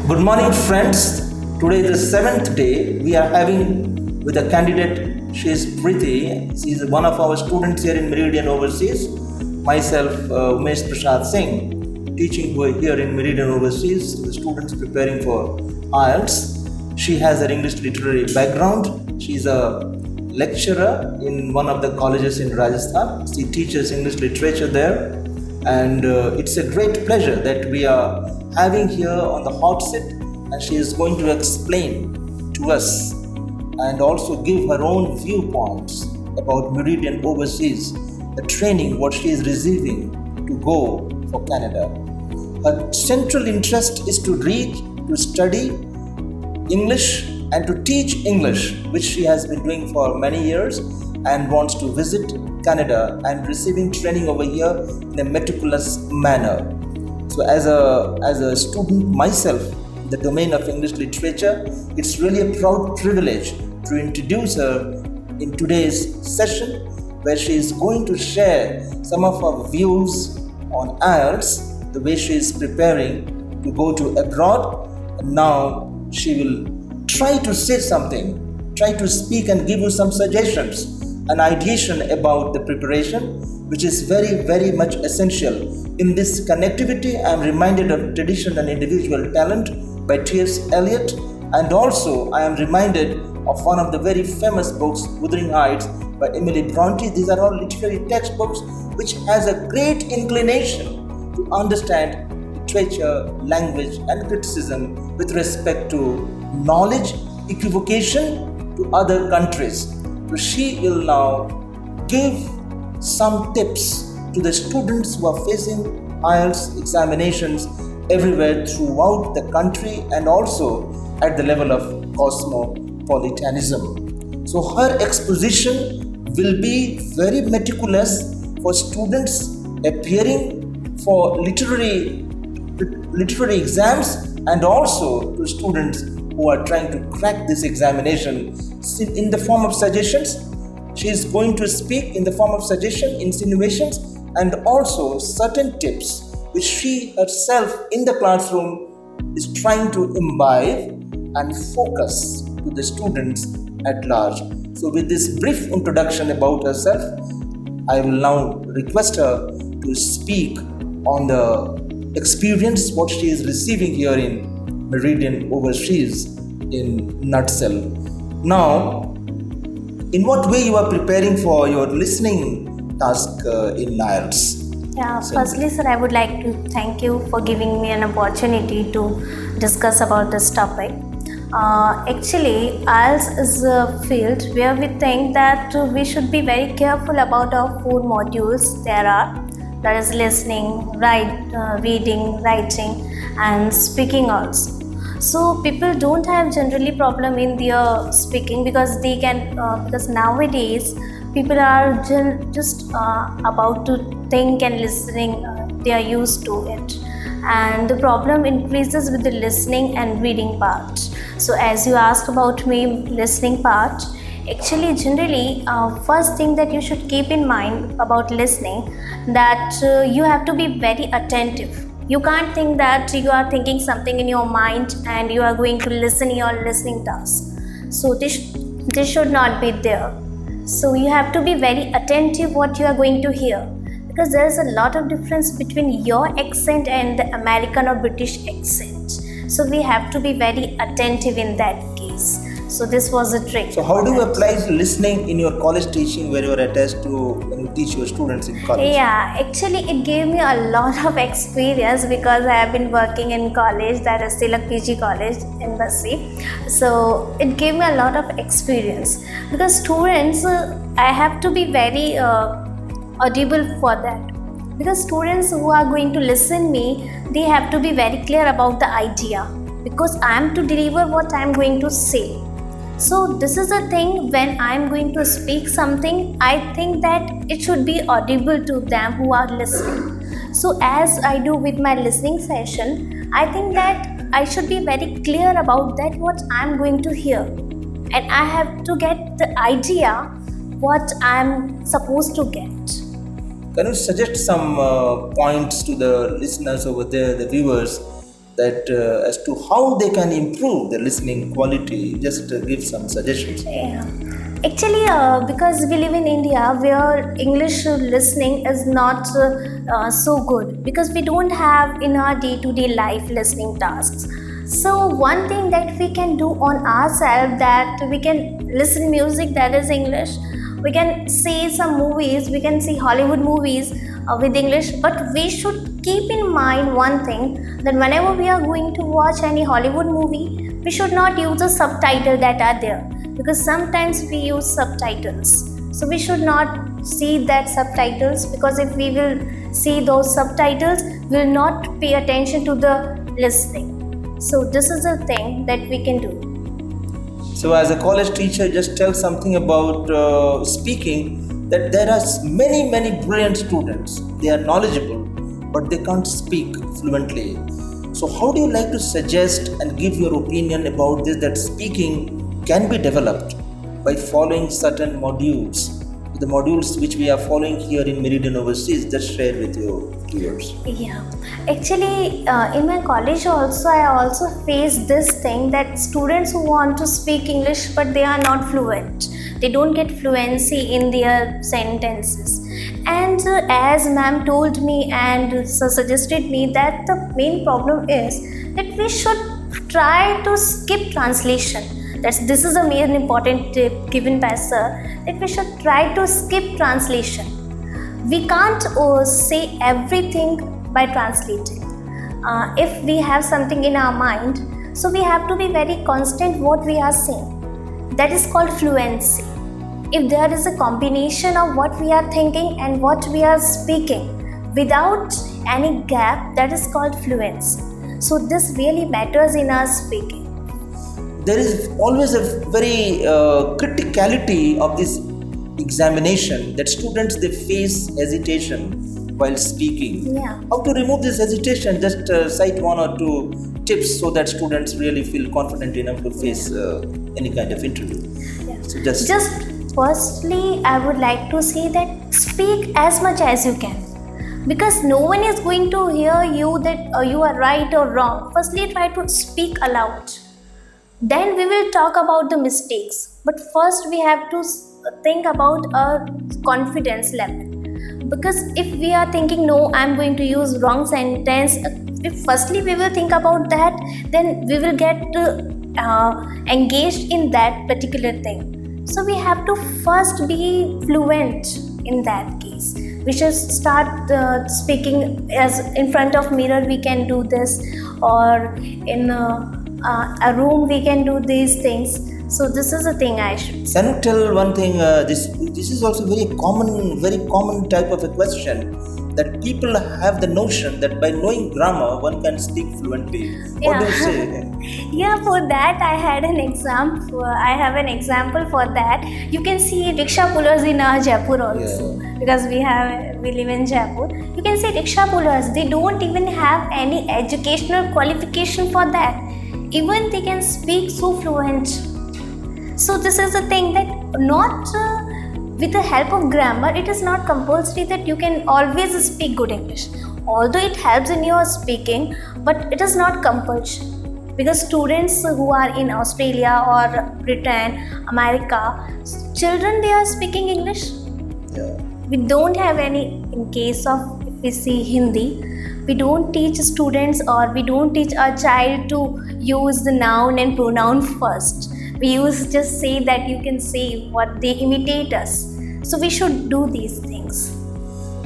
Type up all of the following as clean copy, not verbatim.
Good morning, friends. Today is the seventh day. We are having with a candidate. She is Preeti. She is one of our students here in Meridian overseas. Myself, Umesh Prasad Singh, teaching here in Meridian overseas. The students preparing for Ielts. She has an English literary background. She is a lecturer in one of the colleges in Rajasthan. She teaches English literature there, and it's a great pleasure that we are having here on the hot seat, and she is going to explain to us and also give her own viewpoints about Meridian overseas, the training what she is receiving to go for Canada. Her central interest is to read, to study English and to teach English, which she has been doing for many years, and wants to visit Canada and receiving training over here in a meticulous manner. So as a student myself in the domain of English literature, it's really a proud privilege to introduce her in today's session, where she is going to share some of her views on IELTS, the way she is preparing to go to abroad, and now she will try to say something, try to speak and give you some suggestions, an ideation about the preparation, which is very, very much essential. In this connectivity, I am reminded of Tradition and Individual Talent by T.S. Eliot, and also I am reminded of one of the very famous books, Wuthering Heights by Emily Bronte. These are all literary textbooks which has a great inclination to understand literature, language and criticism with respect to knowledge, equivocation to other countries. So she will now give some tips to the students who are facing IELTS examinations everywhere throughout the country and also at the level of cosmopolitanism. So her exposition will be very meticulous for students appearing for literary exams, and also to students who are trying to crack this examination in the form of suggestions. She is going to speak in the form of suggestion, insinuations, and also certain tips which she herself in the classroom is trying to imbibe and focus to the students at large. So with this brief introduction about herself, I will now request her to speak on the experience what she is receiving here in Meridian overseas in nutshell. Now, in what way you are preparing for your listening task in IELTS? Yeah, firstly, sir, I would like to thank you for giving me an opportunity to discuss about this topic. Actually, IELTS is a field where we think that we should be very careful about our 4 modules there are. That is listening, reading, writing and speaking also. So people don't have generally problem in their speaking because they can because nowadays people are just about to think and listening, they are used to it, and the problem increases with the listening and reading part. So as you asked about me listening part, actually generally first thing that you should keep in mind about listening, that you have to be very attentive. You can't think that you are thinking something in your mind and you are going to listen your listening task. So this should not be there. So you have to be very attentive what you are going to hear, because there is a lot of difference between your accent and the American or British accent. So we have to be very attentive in that case. So this was a trick. So how do you apply listening in your college teaching, where you are attached to when you teach your students in college? Yeah, actually it gave me a lot of experience because I have been working in college, that is still a PG college embassy. So it gave me a lot of experience because students, I have to be very audible for that, because students who are going to listen me, they have to be very clear about the idea, because I am to deliver what I am going to say. So this is the thing, when I am going to speak something, I think that it should be audible to them who are listening. So as I do with my listening session, I think that I should be very clear about that what I am going to hear, and I have to get the idea what I am supposed to get. Can you suggest some points to the listeners over there, the viewers, that as to how they can improve their listening quality. Just give some suggestions. Yeah. Actually, because we live in India where English listening is not so good because we don't have in our day-to-day life listening tasks. So one thing that we can do on ourselves that we can listen music that is English. We can see some movies, we can see Hollywood movies with English, but we should keep in mind one thing that whenever we are going to watch any Hollywood movie, we should not use the subtitles that are there because sometimes we use subtitles. So we should not see that subtitles because if we will see those subtitles, we will not pay attention to the listening. So this is a thing that we can do. So as a college teacher, just tell something about speaking, that there are many brilliant students. They are knowledgeable, but they can't speak fluently. So how do you like to suggest and give your opinion about this, that speaking can be developed by following certain modules? The modules which we are following here in Meridian overseas, just share with your viewers. Yeah, actually, in my college also, I also face this thing that students who want to speak English but they are not fluent. They don't get fluency in their sentences. And as ma'am told me and suggested me that the main problem is that we should try to skip translation. This is a main important tip given by sir, that we should try to skip translation. We can't say everything by translating. If we have something in our mind, so we have to be very constant what we are saying. That is called fluency. If there is a combination of what we are thinking and what we are speaking without any gap, that is called fluency. So this really matters in our speaking. There is always a very criticality of this examination, that students, they face hesitation while speaking. Yeah. How to remove this hesitation? Just cite one or two tips so that students really feel confident enough to face any kind of interview. Yeah. So just firstly, I would like to say that speak as much as you can, because no one is going to hear you that you are right or wrong. Firstly, try to speak aloud. Then we will talk about the mistakes. But first we have to think about our confidence level. Because if we are thinking, no, I'm going to use wrong sentence, if firstly we will think about that, then we will get engaged in that particular thing. So we have to first be fluent in that case. We should start speaking as in front of mirror, we can do this, or in a room we can do these things. So this is the thing I should say. can you tell one thing? This is also very common type of a question, that people have the notion that by knowing grammar one can speak fluently. What do you say? Yeah, for that I had an example. I have an example for that. You can see rickshaw pullers in Jaipur also, because we live in Jaipur. You can see rickshaw pullers. They don't even have any educational qualification for that. Even they can speak so fluent. So this is the thing, that not with the help of grammar, it is not compulsory that you can always speak good English. Although it helps in your speaking, but it is not compulsory. Because students who are in Australia or Britain, America, children, they are speaking English. Yeah. We don't have any, in case of, if we see Hindi, we don't teach students or we don't teach our child to use the noun and pronoun first. We just say that you can say what they imitate us. So we should do these things.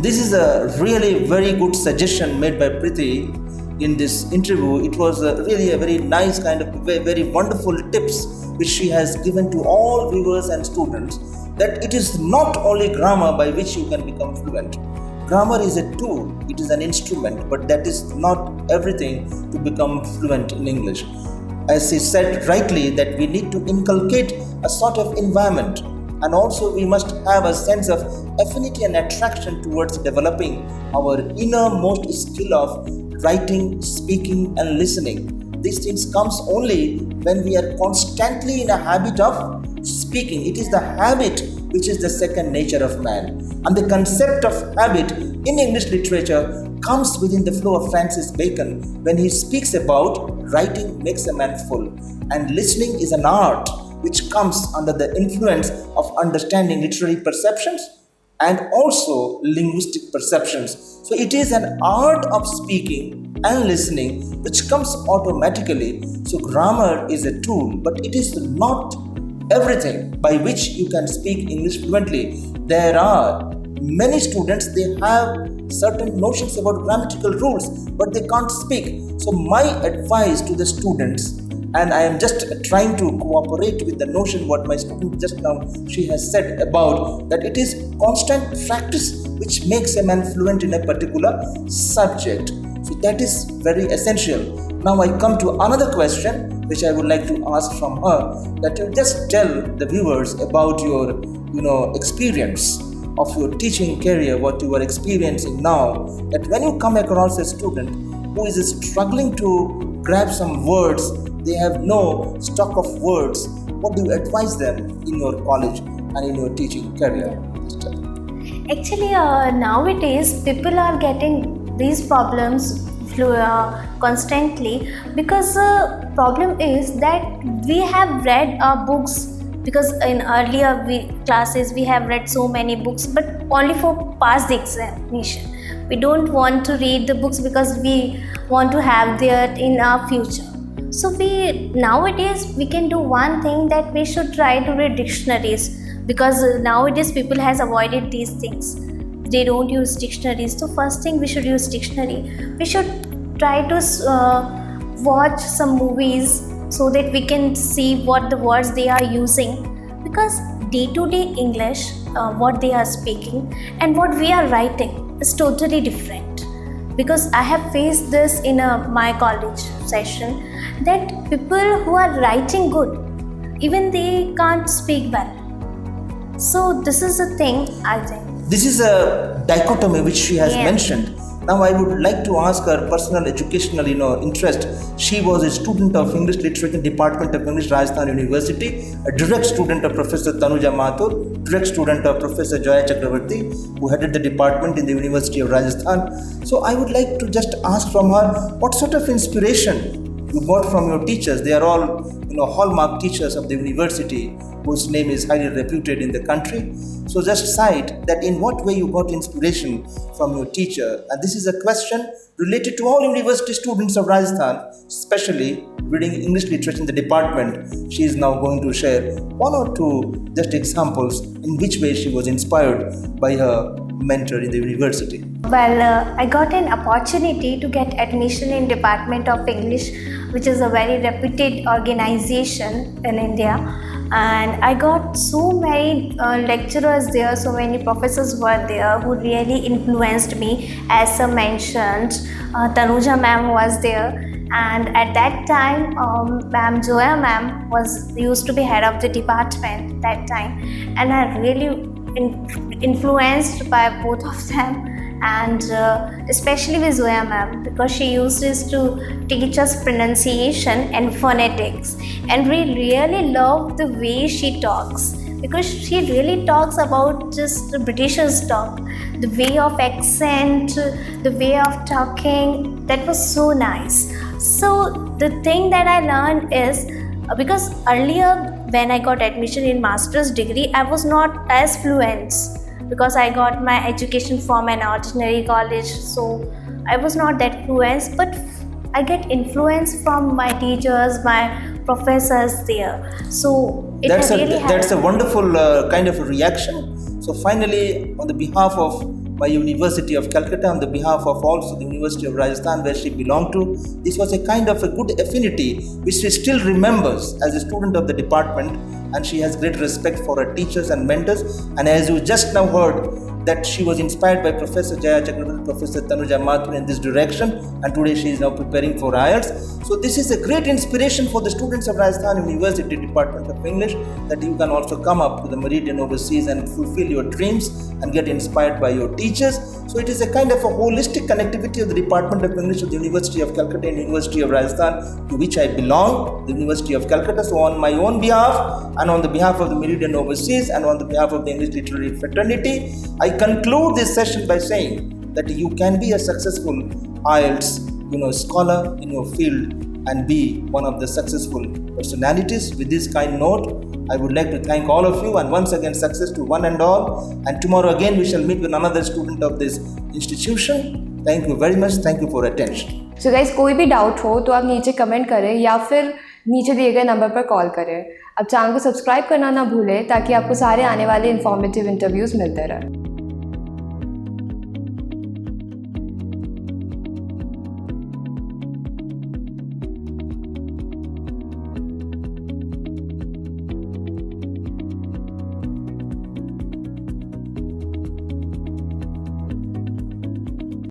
This is a really very good suggestion made by Priti in this interview. It was really a very nice kind of very wonderful tips which she has given to all viewers and students, that it is not only grammar by which you can become fluent. Grammar is a tool, it is an instrument, but that is not everything to become fluent in English. As he said rightly, that we need to inculcate a sort of environment, and also we must have a sense of affinity and attraction towards developing our innermost skill of writing, speaking and listening. These things comes only when we are constantly in a habit of speaking. It is the habit which is the second nature of man, and the concept of habit in English literature comes within the flow of Francis Bacon when he speaks about writing makes a man full and listening is an art which comes under the influence of understanding literary perceptions and also linguistic perceptions. So it is an art of speaking and listening which comes automatically. So grammar is a tool, but it is not everything by which you can speak English fluently. There are many students, they have certain notions about grammatical rules, but they can't speak. So my advice to the students, and I am just trying to cooperate with the notion what my student just now she has said about that it is constant practice which makes a man fluent in a particular subject. So that is very essential. Now I come to another question which I would like to ask from her, that you just tell the viewers about your experience of your teaching career, what you are experiencing now, that when you come across a student who is struggling to grab some words, they have no stock of words, what do you advise them in your college and in your teaching career? Actually, nowadays people are getting these problems constantly because the problem is that we have read our books, because in earlier classes we have read so many books but only for pass the examination. We don't want to read the books because we want to have that in our future. So nowadays we can do one thing, that we should try to read dictionaries, because nowadays people has avoided these things. They don't use dictionaries. So first thing, we should use dictionary. We should try to watch some movies so that we can see what the words they are using, because day-to-day English, what they are speaking and what we are writing is totally different. Because I have faced this in my college session, that people who are writing good, even they can't speak well. So this is a thing, I think. This is a dichotomy which she has mentioned. Now I would like to ask her personal educational interest. She was a student of English Literature Department of English, Rajasthan University, a direct student of Professor Tanuja Mathur, direct student of Professor Joya Chakravarti, who headed the department in the University of Rajasthan. So I would like to just ask from her, what sort of inspiration you got from your teachers? They are all hallmark teachers of the university, whose name is highly reputed in the country. So just cite that in what way you got inspiration from your teacher. And this is a question related to all university students of Rajasthan, especially reading English literature in the department. She is now going to share one or two just examples in which way she was inspired by her mentor in the university. Well, I got an opportunity to get admission in Department of English, which is a very reputed organization in India. And I got so many lecturers there, so many professors were there who really influenced me. As I mentioned, Tanuja ma'am was there, and at that time ma'am Joya ma'am used to be head of the department that time, and I really influenced by both of them, and especially with Zoya ma'am, because she used to teach us pronunciation and phonetics, and we really love the way she talks, because she really talks about just the Britishers talk, the way of accent, the way of talking, that was so nice. So the thing that I learned is, because earlier when I got admission in master's degree, I was not as fluent, because I got my education from an ordinary college, so I was not that fluent, but I get influence from my teachers, my professors there. So that's a wonderful kind of a reaction. So finally, on the behalf of my University of Calcutta, on the behalf of also the University of Rajasthan where she belonged to, this was a kind of a good affinity which she still remembers as a student of the department, and she has great respect for her teachers and mentors. And as you just now heard, that she was inspired by Professor Jaya Chakravarti, Professor Tanuja Mathur in this direction, and today she is now preparing for IELTS. So this is a great inspiration for the students of Rajasthan University Department of English, that you can also come up to the Meridian overseas and fulfill your dreams and get inspired by your teachers. So it is a kind of a holistic connectivity of the Department of English of the University of Calcutta and University of Rajasthan, to which I belong, the University of Calcutta. So on my own behalf, and on the behalf of the Meridian overseas, and on the behalf of the English Literary Fraternity, I conclude this session by saying that you can be a successful IELTS scholar in your field and be one of the successful personalities. With this kind note, I would like to thank all of you, and once again success to one and all. And tomorrow again we shall meet with another student of this institution. Thank you very much. Thank you for attention. So guys, कोई भी doubt हो तो आप नीचे comment करें या फिर नीचे दिए गए नंबर पर कॉल करें। अब चैनल को सब्सक्राइब करना ना भूलें ताकि आपको सारे आने वाले इन्फॉर्मेटिव इंटरव्यूज़ मिलते रहें।